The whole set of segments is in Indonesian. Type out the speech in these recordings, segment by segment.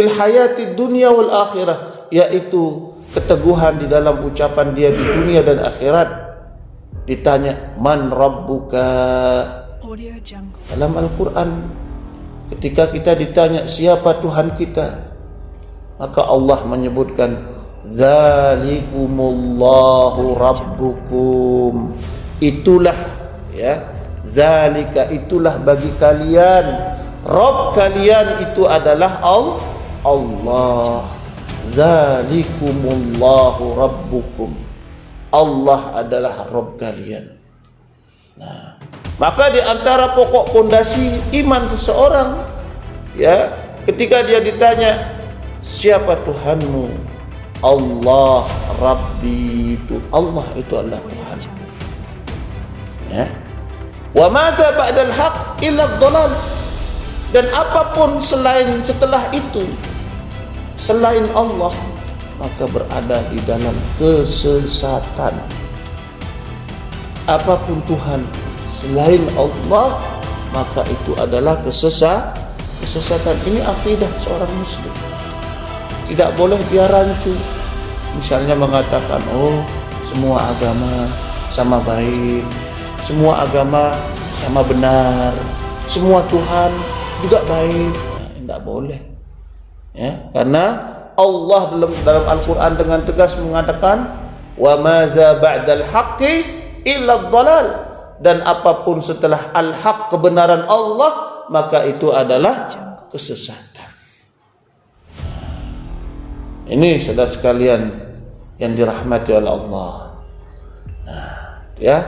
fil hayati dunya wal akhirah, yaitu keteguhan di dalam ucapan dia di dunia dan akhirat. Ditanya, man rabbuka? Dalam Al-Quran, ketika kita ditanya siapa Tuhan kita, maka Allah menyebutkan zalikumullahu rabbukum. Itulah, ya, zalika, itulah bagi kalian, Rabb kalian itu adalah Allah. Zalikumullahu rabbukum. Allah adalah Rabb kalian. Nah, maka di antara pokok pondasi iman seseorang, ya, ketika dia ditanya siapa Tuhanmu, Allah, Rabbi, itu Allah itu adalah Tuhan. Ya. Wa madza ba'dal haqq illa dhalal. Dan apapun setelah itu, selain Allah, maka berada di dalam kesesatan. Apapun Tuhan selain Allah, maka itu adalah kesesatan. Ini akidah seorang muslim. Tidak boleh dia rancu. Misalnya mengatakan, oh, semua agama sama baik, semua agama sama benar, semua Tuhan juga baik. Nah, tidak boleh. Ya, karena Allah dalam Al-Quran dengan tegas mengatakan, wa maza ba'dal haqqi illa dhalal. Dan apapun setelah al-haq, kebenaran Allah, maka itu adalah kesesatan. Ini saudara sekalian yang dirahmati oleh Allah. Nah, ya,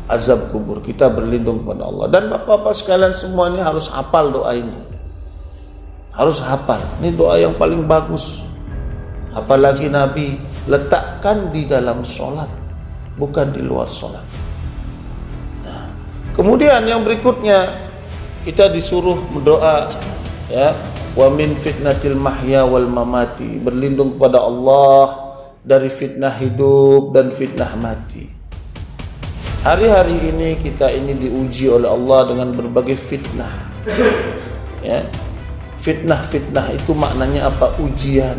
azab kubur, kita berlindung kepada Allah. Dan bapak-bapak sekalian semuanya harus hafal doa ini. Harus hafal. Ini doa yang paling bagus. Apalagi Nabi letakkan di dalam sholat, bukan di luar sholat. Nah, kemudian yang berikutnya, kita disuruh berdoa, ya, wa min fitnatil mahya wal mamati, berlindung kepada Allah dari fitnah hidup dan fitnah mati. Hari-hari ini kita ini diuji oleh Allah dengan berbagai fitnah. Ya. Fitnah itu maknanya apa? Ujian.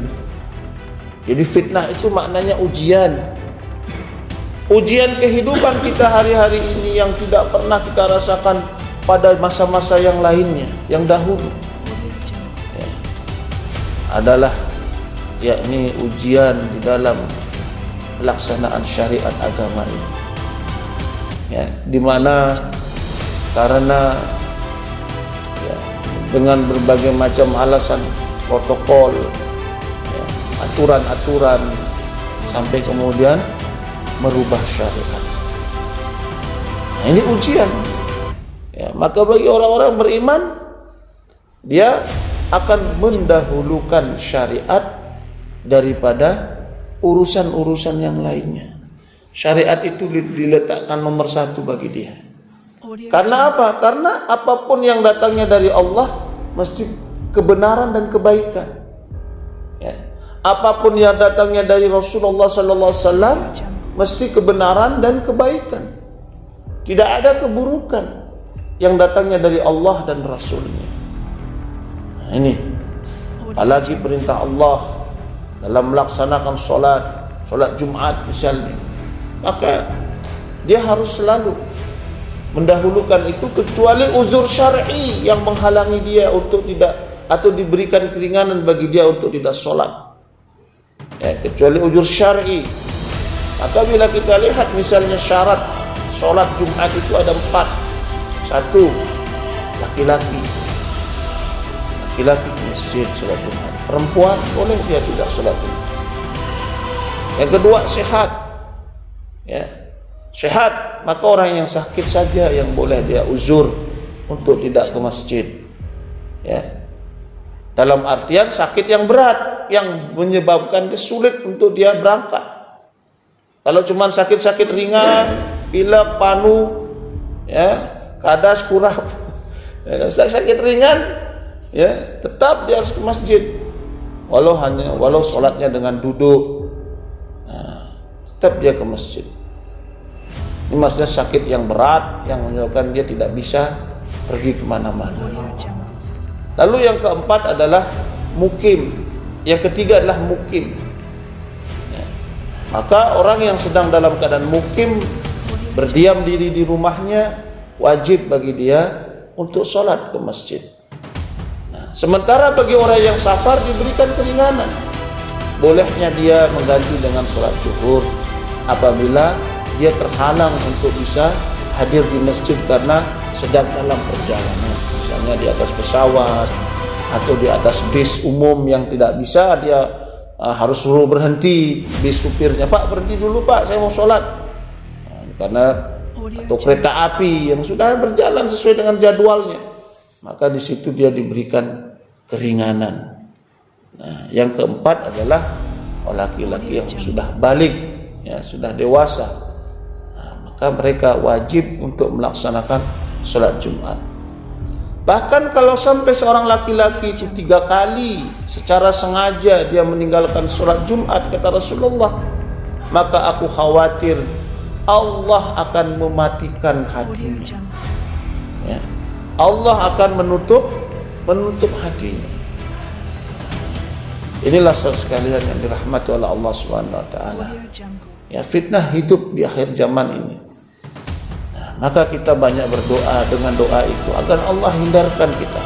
Jadi fitnah itu maknanya ujian. Ujian kehidupan kita hari-hari ini yang tidak pernah kita rasakan pada masa-masa yang lainnya, yang dahulu. Ya. Adalah yakni ujian di dalam pelaksanaan syariat agama ini. Ya, di mana karena ya, dengan berbagai macam alasan, protokol, ya, aturan-aturan, sampai kemudian merubah syariat. Nah, ini ujian. Ya, maka bagi orang-orang beriman, dia akan mendahulukan syariat daripada urusan-urusan yang lainnya. Syariat itu diletakkan nomor satu bagi dia. Karena apa? Karena apapun yang datangnya dari Allah mesti kebenaran dan kebaikan. Ya. Apapun yang datangnya dari Rasulullah SAW mesti kebenaran dan kebaikan. Tidak ada keburukan yang datangnya dari Allah dan Rasulnya. Nah, ini apalagi perintah Allah dalam melaksanakan solat Jumat misalnya, maka dia harus selalu mendahulukan itu, kecuali uzur syar'i yang menghalangi dia untuk tidak, atau diberikan keringanan bagi dia untuk tidak sholat. Ya, kecuali uzur syar'i. Maka bila kita lihat misalnya syarat sholat Jumat itu ada 4. 1, laki-laki ke masjid sholat Jumat. Perempuan boleh dia tidak sholat Jumat. Yang kedua, sehat. Ya, sehat, maka orang yang sakit saja yang boleh dia uzur untuk tidak ke masjid. Ya, dalam artian sakit yang berat yang menyebabkan dia sulit untuk dia berangkat. Kalau cuma sakit-sakit ringan, pilek, panu, ya, kadas, kurap, ya, sakit ringan, ya, tetap dia harus ke masjid. Walau sholatnya dengan duduk, nah, tetap dia ke masjid. Ini maksudnya sakit yang berat yang menyebabkan dia tidak bisa pergi kemana-mana. Lalu yang keempat adalah mukim. Yang ketiga adalah mukim. Ya. Maka orang yang sedang dalam keadaan mukim, berdiam diri di rumahnya, wajib bagi dia untuk sholat ke masjid. Nah, sementara bagi orang yang safar diberikan keringanan. Bolehnya dia mengganti dengan sholat zuhur apabila dia terhalang untuk bisa hadir di masjid karena sedang dalam perjalanan. Misalnya di atas pesawat atau di atas bis umum yang tidak bisa, dia harus suruh berhenti bis supirnya, Pak berhenti dulu Pak, saya mau sholat. Nah, karena atau kereta api yang sudah berjalan sesuai dengan jadwalnya, maka di situ dia diberikan keringanan. Nah, yang keempat adalah laki-laki yang sudah balik, ya sudah dewasa. Nah, maka mereka wajib untuk melaksanakan sholat Jumat. Bahkan kalau sampai seorang laki-laki itu 3 kali secara sengaja dia meninggalkan sholat Jumat, kata Rasulullah, maka aku khawatir Allah akan mematikan hatinya. Ya. Allah akan menutup hatinya. Inilah sekalian yang dirahmati oleh Allah Subhanahu wa taala. Ya, fitnah hidup di akhir zaman ini. Maka kita banyak berdoa dengan doa itu agar Allah hindarkan kita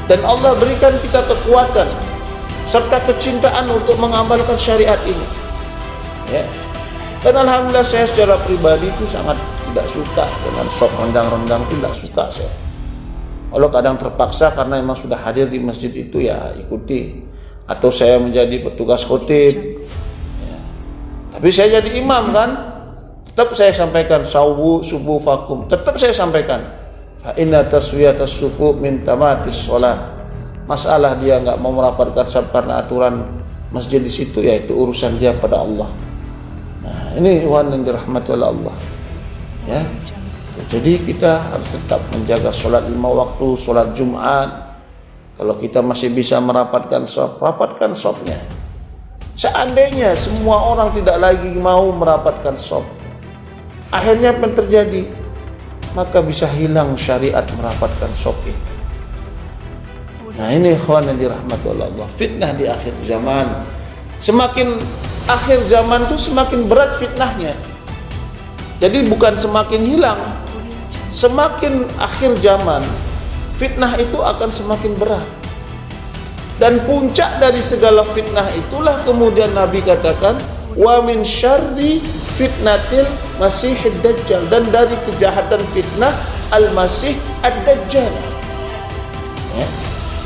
dan Allah berikan kita kekuatan serta kecintaan untuk mengamalkan syariat ini. Ya. Dan alhamdulillah saya secara pribadi itu sangat tidak suka dengan sop rendang-rendang, tidak suka saya. Kalau kadang terpaksa karena memang sudah hadir di masjid itu ya ikuti, atau saya menjadi petugas khotib. Ya. Tapi saya jadi imam kan. Tetap saya sampaikan sawu subuh fakum. Tetap saya sampaikan. Fa inna taswiyatas sufu min tamatis shalah. Masalah dia enggak mau merapatkan saf karena aturan masjid di situ, yaitu urusan dia pada Allah. Nah, ini ikhwan yang dirahmati oleh Allah. Ya. Jadi kita harus tetap menjaga salat 5 waktu, salat Jumat. Kalau kita masih bisa merapatkan saf, rapatkan safnya. Seandainya semua orang tidak lagi mau merapatkan saf, akhirnya apa yang terjadi? Maka bisa hilang syariat merapatkan saf itu. Nah, ini ikhwan yang dirahmati oleh Allah. Fitnah di akhir zaman. Semakin akhir zaman itu semakin berat fitnahnya. Jadi bukan semakin hilang. Semakin akhir zaman, fitnah itu akan semakin berat. Dan puncak dari segala fitnah itulah kemudian Nabi katakan, wa min syarri fitnatil masihid dajjal, dan dari kejahatan fitnah al-masih ad-dajjal. Ya.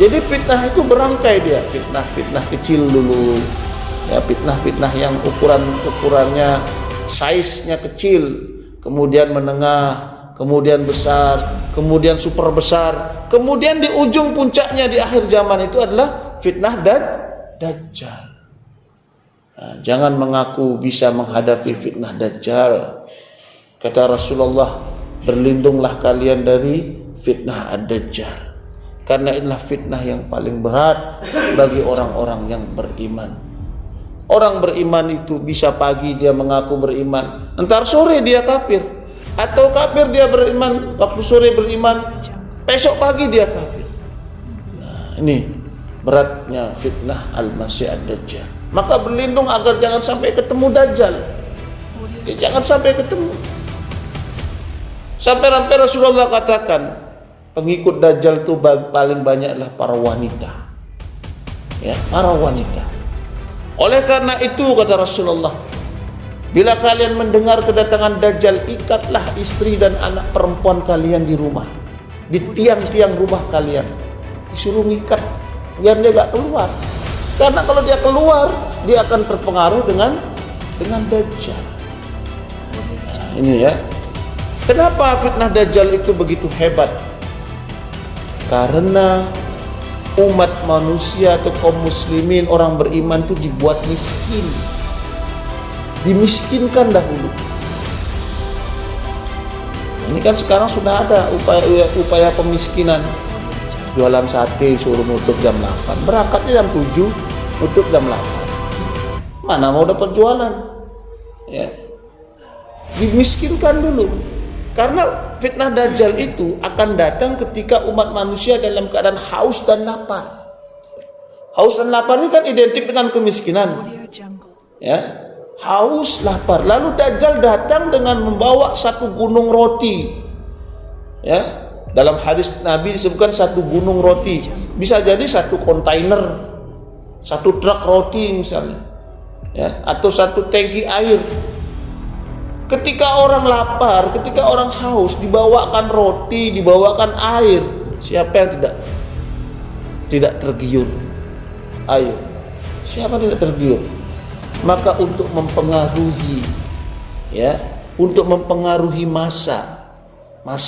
Jadi fitnah itu berangkai dia, fitnah kecil dulu. Ya, fitnah yang ukurannya size-nya kecil, kemudian menengah, kemudian besar, kemudian super besar, kemudian di ujung puncaknya di akhir zaman itu adalah fitnah dajjal. Nah, jangan mengaku bisa menghadapi fitnah dajjal. Kata Rasulullah, berlindunglah kalian dari fitnah ad-dajjal, karena inilah fitnah yang paling berat bagi orang-orang yang beriman. Orang beriman itu bisa pagi dia mengaku beriman, entar sore dia kafir, atau kafir dia beriman, waktu sore beriman, besok pagi dia kafir. Nah, ini beratnya fitnah al-masih ad-dajjal. Maka berlindung agar jangan sampai ketemu dajjal. Ya, jangan sampai ketemu. Sampai Rasulullah katakan, pengikut dajjal itu paling banyak adalah para wanita. Ya, para wanita. Oleh karena itu kata Rasulullah, bila kalian mendengar kedatangan dajjal, ikatlah istri dan anak perempuan kalian di rumah, di tiang-tiang rumah kalian. Disuruh ngikat biar dia gak keluar. Karena kalau dia keluar, dia akan terpengaruh dengan dajjal. Nah, ini ya. Kenapa fitnah dajjal itu begitu hebat? Karena umat manusia atau kaum muslimin, orang beriman itu dibuat miskin. Dimiskinkan dahulu. Ini kan sekarang sudah ada upaya pemiskinan. Jualan sate suruh nutup jam 8, berangkatnya jam 7, nutup jam 8. Mana mau dapat jualan? Ya. Dimiskinkan dulu. Karena fitnah Dajjal itu akan datang ketika umat manusia dalam keadaan haus dan lapar. Haus dan lapar ini kan identik dengan kemiskinan. Ya, haus, lapar. Lalu Dajjal datang dengan membawa satu gunung roti. Ya, dalam hadis Nabi disebutkan satu gunung roti. Bisa jadi satu kontainer, satu truk roti misalnya. Ya, atau satu tangki air. Ketika orang lapar, ketika orang haus, dibawakan roti, dibawakan air, siapa yang tidak tergiur? Ayo, siapa tidak tergiur? Maka untuk mempengaruhi, ya, untuk mempengaruhi massa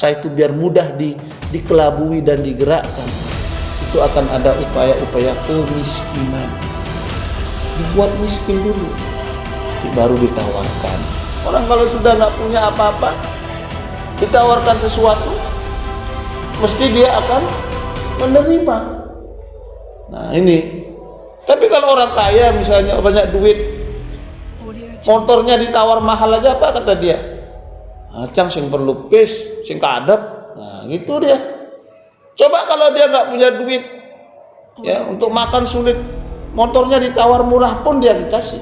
itu biar mudah dikelabui dan digerakkan, itu akan ada upaya-upaya kemiskinan. Dibuat miskin dulu, baru ditawarkan. Orang kalau sudah nggak punya apa-apa, ditawarkan sesuatu, mesti dia akan menerima. Nah ini. Tapi kalau orang kaya misalnya banyak duit, motornya ditawar mahal aja, apa kata dia? Acang sing perlu pis, sing kadep. Nah gitu dia. Coba kalau dia nggak punya duit, ya untuk makan sulit, motornya ditawar murah pun dia dikasih.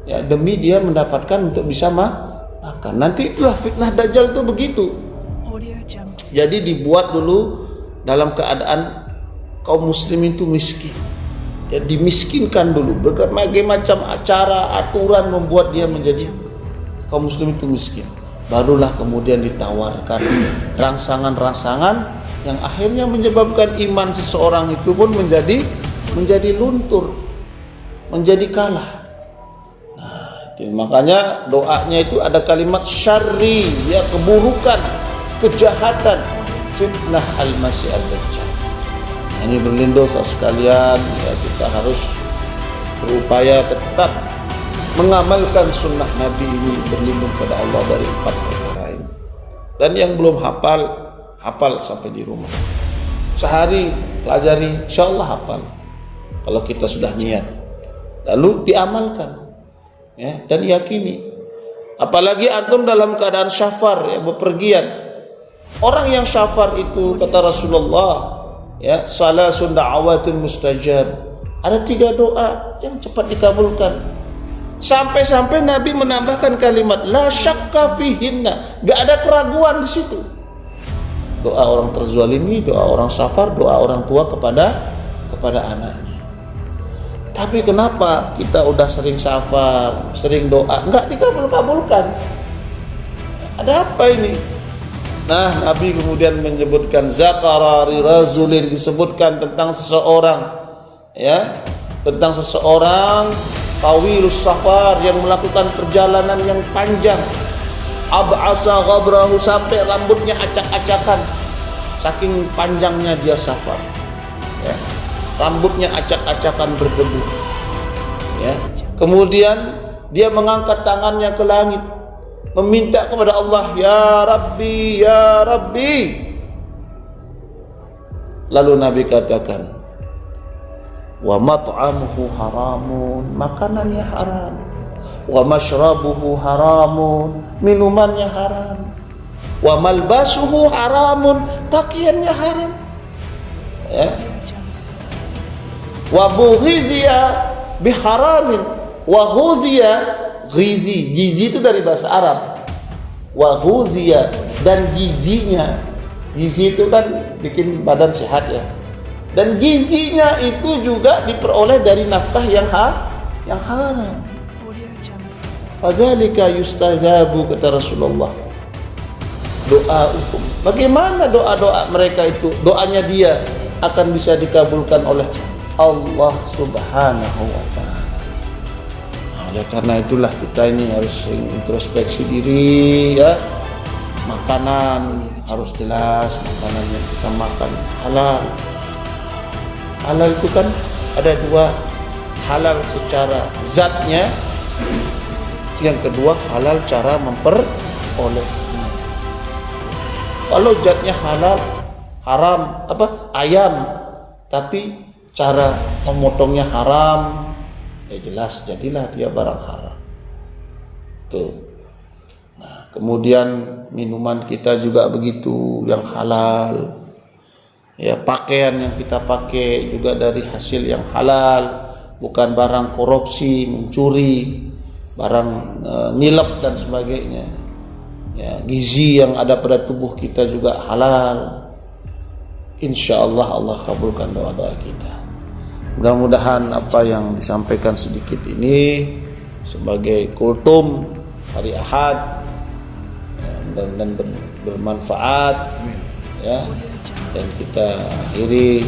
Ya demi dia mendapatkan untuk bisa makan. Nanti itulah fitnah Dajjal itu begitu. Jadi dibuat dulu dalam keadaan kaum muslimin itu miskin. Ya dimiskinkan dulu. Berbagai macam acara, aturan membuat dia menjadi kaum muslimin itu miskin. Barulah kemudian ditawarkan rangsangan-rangsangan yang akhirnya menyebabkan iman seseorang itu pun menjadi luntur, menjadi kalah. Makanya doanya itu ada kalimat syarri, ya keburukan, kejahatan, fitnah al-masih ad-dajjal. Ini berlindung sekalian, ya kita harus berupaya tetap mengamalkan sunnah Nabi ini, berlindung pada Allah dari 4 perkara ini. Dan yang belum hafal sampai di rumah. Sehari pelajari, insyaallah hafal. Kalau kita sudah niat, lalu diamalkan. Ya, dan yakini. Apalagi antum dalam keadaan syafar, ya, bepergian. Orang yang syafar itu kata Rasulullah, ya, salasun da'awatun mustajab. Ada 3 doa yang cepat dikabulkan. Sampai-sampai Nabi menambahkan kalimat la syakka fihinna, gak ada keraguan di situ. Doa orang terzalimi, doa orang syafar, doa orang tua kepada anaknya. Tapi kenapa kita udah sering syafar, sering doa, enggak dikabulkan? Ada apa ini? Nah, Nabi kemudian menyebutkan zakara rirazulin, disebutkan tentang seseorang, ya, tentang seseorang tawilus safar yang melakukan perjalanan yang panjang. Ab'asa ghabrahu, sampai rambutnya acak-acakan, saking panjangnya dia safar. Ya. Rambutnya acak-acakan berdebu. Ya. Kemudian dia mengangkat tangannya ke langit, meminta kepada Allah, ya Rabbi, ya Rabbi. Lalu Nabi katakan, wa mat'amuhu haramun, makanannya haram. Wa mashrabuhu haramun, minumannya haram. Wa malbasuhu haramun, pakaiannya haram. Ya. Wa bughizia biharamin, wa ghuzia, gizi itu dari bahasa Arab. Wa ghuzia, dan gizinya, gizi itu kan bikin badan sehat ya. Dan gizinya itu juga diperoleh dari nafkah yang haram. Fadzalika yustajabu, kata Rasulullah. Doa hukum. Bagaimana doa-doa mereka itu? Doanya dia akan bisa dikabulkan oleh Allah Subhanahu wa ta'ala. Nah, oleh karena itulah kita ini harus introspeksi diri, ya. Makanan harus jelas, makanan yang kita makan halal. Halal itu kan ada 2, halal secara zatnya, yang kedua halal cara memperolehnya. Kalau zatnya halal, haram ayam, tapi cara memotongnya haram, ya jelas jadilah dia barang haram. Tuh. Nah, Kemudian minuman kita juga begitu yang halal. Ya, pakaian yang kita pakai juga dari hasil yang halal, bukan barang korupsi, mencuri, barang nilap dan sebagainya. Ya, gizi yang ada pada tubuh kita juga halal. Insya Allah Allah kabulkan doa-doa kita. Mudah-mudahan apa yang disampaikan sedikit ini sebagai kultum hari Ahad dan bermanfaat, ya. Dan kita akhiri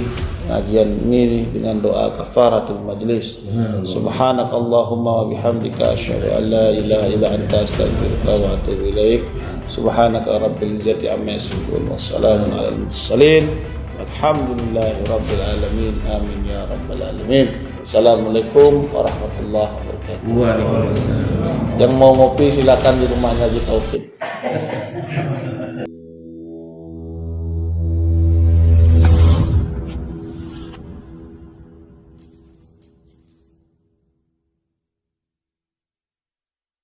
kajian ini dengan doa kafaratul majlis. Subhanakallahumma wa bihamdika asyhadu an la ilaha illa anta astaghfiruka wa atubu ilaik. Subhanaka rabbil izzati amma yasifun wa salamun alal mursalin. Alhamdulillahi rabbil alamin. Amin ya rabbal alamin. Assalamualaikum warahmatullahi wabarakatuh. Waalaikumsalam. Yang mau ngopi silakan di rumahnya Haji Taufik.